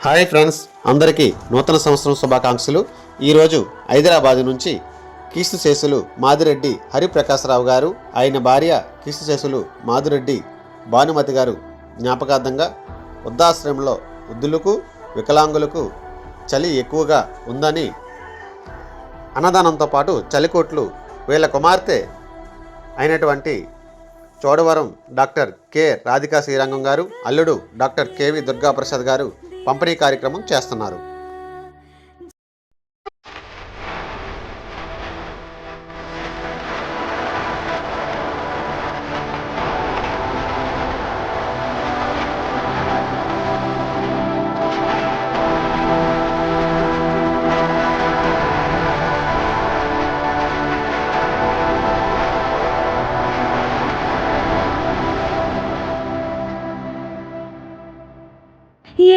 Hi friends, అందరికీ నూతన సంవత్సరం శుభాకాంక్షలు. ఈరోజు హైదరాబాద్ నుంచి కీర్తిశేషులు మాదిరెడ్డి హరిప్రకాశరావు గారు, ఆయన భార్య కీర్తిశేషులు మాదిరెడ్డి భానుమతి గారు జ్ఞాపకార్థంగా వృద్ధాశ్రమంలో వృద్ధులకు వికలాంగులకు చలి ఎక్కువగా ఉందని అన్నదానంతో పాటు చలికోట్లు వీళ్ళ కుమార్తె అయినటువంటి చోడవరం డాక్టర్ కె రాధికా శ్రీరంగం గారు, అల్లుడు డాక్టర్ కెవి దుర్గాప్రసాద్ గారు పంపిణీ కార్యక్రమం చేస్తున్నారు.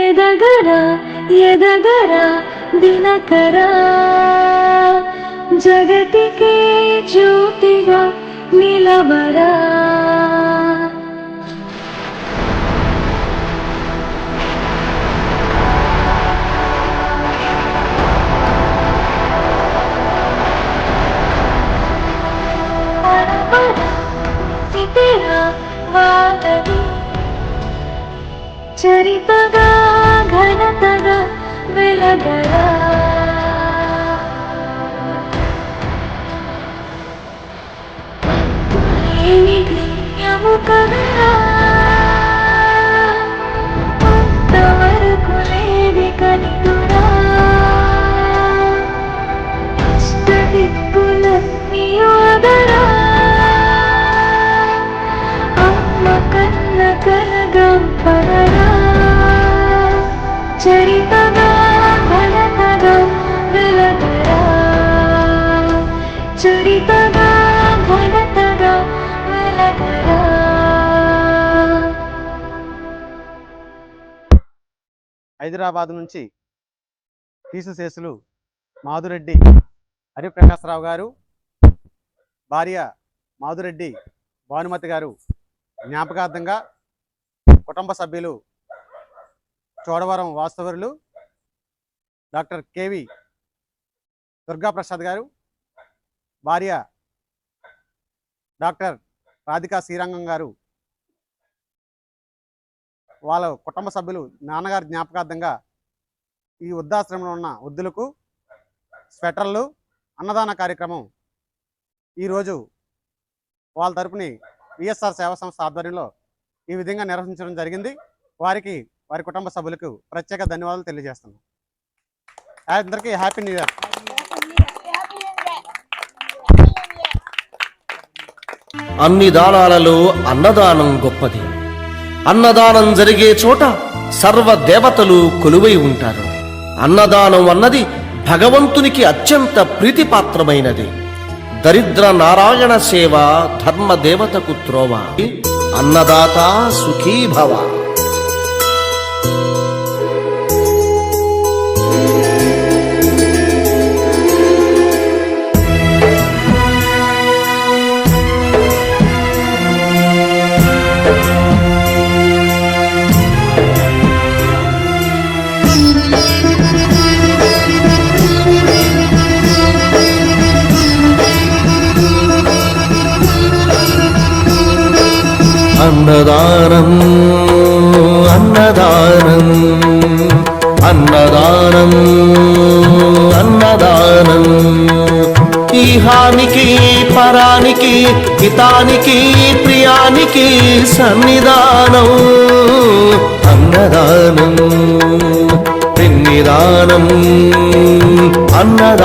ఎదగరా ఎదగరా దినకరా, జగతికే జ్యోతిగా నిలవరా. తెరా వాతని చరితగా ఘనతగా వెలగరా. కదరా అంతవరకు లేది కనిదురా, దిక్కులన్నీ ఓదరా. అమ్మ కన్న కలగా పడరా, చరితగా ఘనతగా వెలగరా. చరితగా ఘనతగా వెలగరా. హైదరాబాద్ నుంచి కీర్తిశేషులు మాదిరెడ్డి హరిప్రకాశరావు గారు, భార్య మాదిరెడ్డి భానుమతి గారు జ్ఞాపకార్థంగా కుటుంబ సభ్యులు చోడవరం వాస్తవరులు డాక్టర్ కెవి దుర్గాప్రసాద్ గారు, భార్య డాక్టర్ రాధికా శ్రీరంగం గారు, వాళ్ళ కుటుంబ సభ్యులు నాన్నగారి జ్ఞాపకార్థంగా ఈ వృద్ధాశ్రమంలో ఉన్న వృద్ధులకు స్వెటర్లు అన్నదాన కార్యక్రమం ఈరోజు వాళ్ళ తరపుని విఎస్ఆర్ సేవా సంస్థ ఆధ్వర్యంలో ఈ విధంగా నిర్వహించడం జరిగింది. వారికి వారి కుటుంబ సభ్యులకు ప్రత్యేక ధన్యవాదాలు తెలియజేస్తున్నాం. అందరికీ హ్యాపీ న్యూ ఇయర్. అన్ని దానాలలో అన్నదానం గొప్పది. అన్నదానం జరిగే చోట సర్వ దేవతలు కొలువై ఉంటారు. అన్నదానం అన్నది భగవంతునికి అత్యంత ప్రీతిపాత్రమైనది. దరిద్ర నారాయణ సేవ ధర్మ దేవతకు త్రోవ. అన్నదాత సుఖీభవ. అన్నదానం అన్నదానం అన్నదానం అన్నదానం. ఈహానికి పరానికి హితానికి ప్రియానికి సన్నిధానం. అన్నదానం పిన్నిదానం అన్నదానం.